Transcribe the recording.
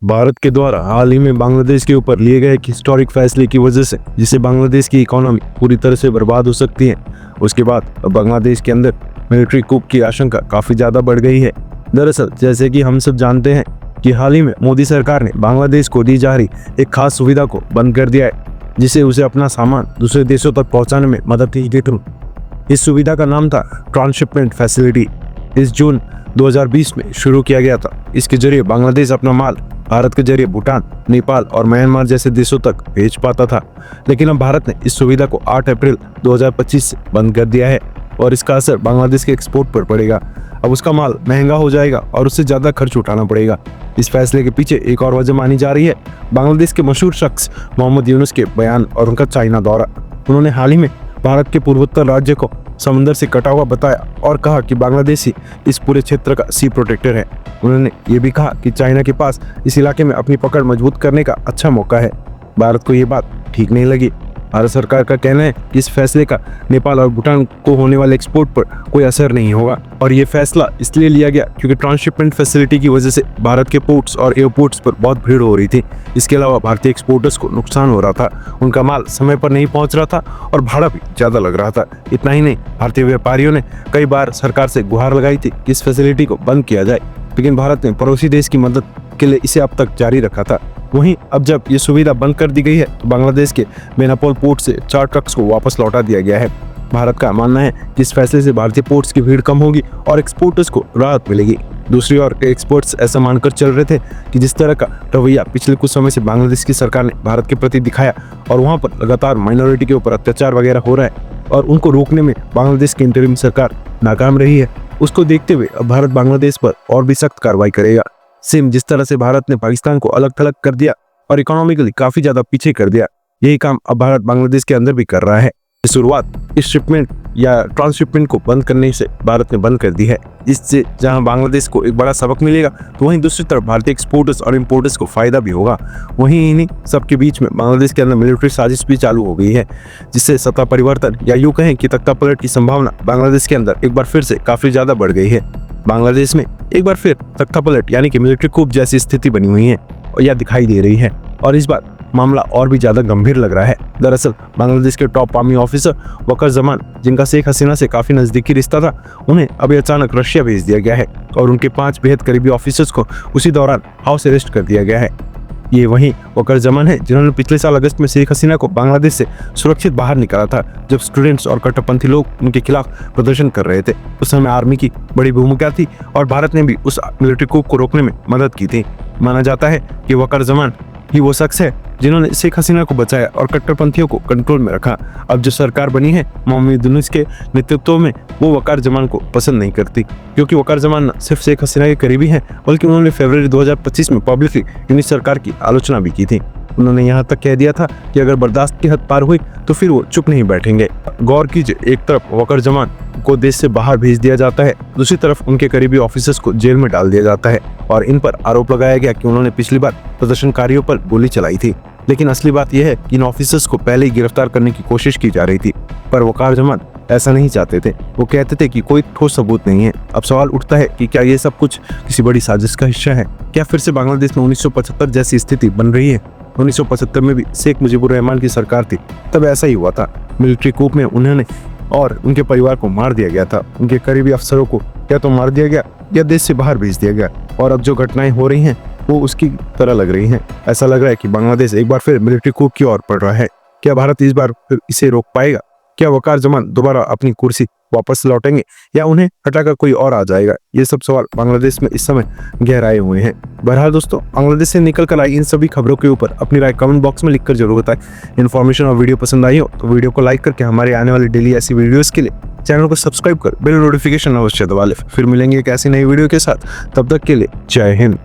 भारत के द्वारा हाल ही में बांग्लादेश के ऊपर लिए गए एक हिस्टोरिक फैसले की वजह से जिससे बांग्लादेश की इकोनॉमी पूरी तरह से बर्बाद हो सकती है, उसके बाद अब बांग्लादेश के अंदर मिलिट्री कूप की आशंका काफ़ी ज़्यादा बढ़ गई है। दरअसल जैसे कि हम सब जानते हैं कि हाल ही में मोदी सरकार ने बांग्लादेश को दी जा रही एक खास सुविधा को बंद कर दिया है, जिससे उसे अपना सामान दूसरे देशों तक पहुँचाने में मदद की थी। इस सुविधा का नाम था ट्रांसशिपमेंट फैसिलिटी। इस जून 2020 में शुरू किया गया था। इसके जरिए बांग्लादेश अपना माल भारत के जरिए भूटान, नेपाल और म्यांमार जैसे देशों तक भेज पाता था, लेकिन अब भारत ने इस सुविधा को 8 अप्रैल 2025 से बंद कर दिया है और इसका असर बांग्लादेश के एक्सपोर्ट पर पड़ेगा। अब उसका माल महंगा हो जाएगा और उससे ज़्यादा खर्च उठाना पड़ेगा। इस फैसले के पीछे एक और वजह मानी जा रही है बांग्लादेश के मशहूर शख्स मोहम्मद यूनुस के बयान और उनका चाइना दौरा। उन्होंने हाल ही में भारत के पूर्वोत्तर राज्य को समंदर से कटा हुआ बताया और कहा कि बांग्लादेश ही इस पूरे क्षेत्र का सी प्रोटेक्टर है। उन्होंने ये भी कहा कि चाइना के पास इस इलाके में अपनी पकड़ मजबूत करने का अच्छा मौका है। भारत को ये बात ठीक नहीं लगी। भारत सरकार का कहना है कि इस फैसले का नेपाल और भूटान को होने वाले एक्सपोर्ट पर कोई असर नहीं होगा और ये फैसला इसलिए लिया गया क्योंकि ट्रांसशिपमेंट फैसिलिटी की वजह से भारत के पोर्ट्स और एयरपोर्ट्स पर बहुत भीड़ हो रही थी। इसके अलावा भारतीय एक्सपोर्टर्स को नुकसान हो रहा था, उनका माल समय पर नहीं पहुंच रहा था और भाड़ा भी ज़्यादा लग रहा था। इतना ही नहीं, भारतीय व्यापारियों ने कई बार सरकार से गुहार लगाई थी कि इस फैसिलिटी को बंद किया जाए, लेकिन भारत ने पड़ोसी देश की मदद के लिए इसे अब तक जारी रखा था। वहीं अब जब ये सुविधा बंद कर दी गई है तो बांग्लादेश के बेनापोल पोर्ट से 4 ट्रक्स को वापस लौटा दिया गया है। भारत का मानना है कि इस फैसले से भारतीय पोर्ट्स की भीड़ कम होगी और एक्सपोर्टर्स को राहत मिलेगी। दूसरी ओर एक्सपर्ट्स ऐसा मानकर चल रहे थे कि जिस तरह का रवैया पिछले कुछ समय से बांग्लादेश की सरकार ने भारत के प्रति दिखाया और वहाँ पर लगातार माइनॉरिटी के ऊपर अत्याचार वगैरह हो रहा है और उनको रोकने में बांग्लादेश की इंटरिम सरकार नाकाम रही है, उसको देखते हुए अब भारत बांग्लादेश पर और भी सख्त कार्रवाई करेगा। सेम जिस तरह से भारत ने पाकिस्तान को अलग थलग कर दिया और इकोनॉमिकली काफी ज्यादा पीछे कर दिया, यही काम अब भारत बांग्लादेश के अंदर भी कर रहा है। शुरुआत इस शिपमेंट या ट्रांसशिपमेंट को बंद करने से भारत ने बंद कर दी है। इससे जहां बांग्लादेश को एक बड़ा सबक मिलेगा तो वहीं दूसरी तरफ भारतीय एक्सपोर्टर्स और इंपोर्टर्स को फायदा भी होगा। वहीं इन्हीं सबके बीच में बांग्लादेश के अंदर मिलिट्री साजिश भी चालू हो गई है, जिससे सत्ता परिवर्तन या यूं कहें कि तख्ता पलट की संभावना बांग्लादेश के अंदर एक बार फिर से काफी ज्यादा बढ़ गई है। बांग्लादेश में एक बार फिर तख्ता पलट यानी कि मिलिट्री कूप जैसी स्थिति बनी हुई है और यह दिखाई दे रही है और इस बार मामला और भी ज्यादा गंभीर लग रहा है। दरअसल बांग्लादेश के top army officer Walker Zaman, जिनका शेख हसीना से काफी नजदीकी रिश्ता था, उन्हें अभी अचानक रशिया भेज दिया गया है और उनके 5 बेहद करीबी ऑफिसर्स को उसी दौरान हाउस अरेस्ट कर दिया गया है। ये वही वकर जमान है जिन्होंने पिछले साल अगस्त में शेख हसीना को बांग्लादेश से सुरक्षित बाहर निकाला था, जब स्टूडेंट्स और कट्टरपंथी लोग उनके खिलाफ प्रदर्शन कर रहे थे। उस समय आर्मी की बड़ी भूमिका थी और भारत ने भी उस मिलिट्री कूप को रोकने में मदद की थी। माना जाता है कि वकर जमान ही वो शख्स है जिन्होंने शेख हसीना को बचाया और कट्टरपंथियों को कंट्रोल में रखा। अब जो सरकार बनी है मोहम्मद यूनुस के नेतृत्व में, वो वकार जमान को पसंद नहीं करती, क्योंकि वकार जमान न सिर्फ शेख हसीना के करीबी हैं बल्कि उन्होंने फरवरी 2025 में पब्लिकली यूनुस सरकार की आलोचना भी की थी। उन्होंने यहाँ तक कह दिया था कि अगर बर्दाश्त की हद पार हुई तो फिर वो चुप नहीं बैठेंगे। गौर कीजिए, एक तरफ वकार जमान को देश से बाहर भेज दिया जाता है, दूसरी तरफ उनके करीबी ऑफिसर्स को जेल में डाल दिया जाता है और इन पर आरोप लगाया गया कि उन्होंने पिछली बार प्रदर्शनकारियों पर गोली चलाई थी। लेकिन असली बात यह है कि इन ऑफिसर्स को पहले ही गिरफ्तार करने की कोशिश की जा रही थी, पर वकार जमान ऐसा नहीं चाहते थे। वो कहते थे कि कोई ठोस सबूत नहीं है। अब सवाल उठता है कि क्या ये सब कुछ किसी बड़ी साजिश का हिस्सा है? क्या फिर से बांग्लादेश में 1975 जैसी स्थिति बन रही है? 1975 में भी शेख मुजीबुर रहमान की सरकार थी, तब ऐसा ही हुआ था। मिलिट्री कूप में उन्होंने और उनके परिवार को मार दिया गया था। उनके करीबी अफसरों को या तो मार दिया गया या देश से बाहर भेज दिया गया और अब जो घटनाएं हो रही हैं वो उसकी तरह लग रही हैं। ऐसा लग रहा है कि बांग्लादेश एक बार फिर मिलिट्री कूप की ओर बढ़ रहा है। क्या भारत इस बार फिर इसे रोक पाएगा? क्या वकार जमान दोबारा अपनी कुर्सी वापस लौटेंगे या उन्हें हटाकर कोई और आ जाएगा? ये सब सवाल बांग्लादेश में इस समय गहराए हुए हैं। बहरहाल दोस्तों, बांग्लादेश से निकल कर आई इन सभी खबरों के ऊपर अपनी राय कमेंट बॉक्स में लिखकर जरूर बताएं। इन्फॉर्मेशन और वीडियो पसंद आई हो तो वीडियो को लाइक करके हमारे आने वाली डेली ऐसी वीडियोस के लिए चैनल को सब्सक्राइब कर बेल नोटिफिकेशन अवश्य दबा ले। फिर मिलेंगे एक ऐसी नई वीडियो के साथ, तब तक के लिए जय हिंद।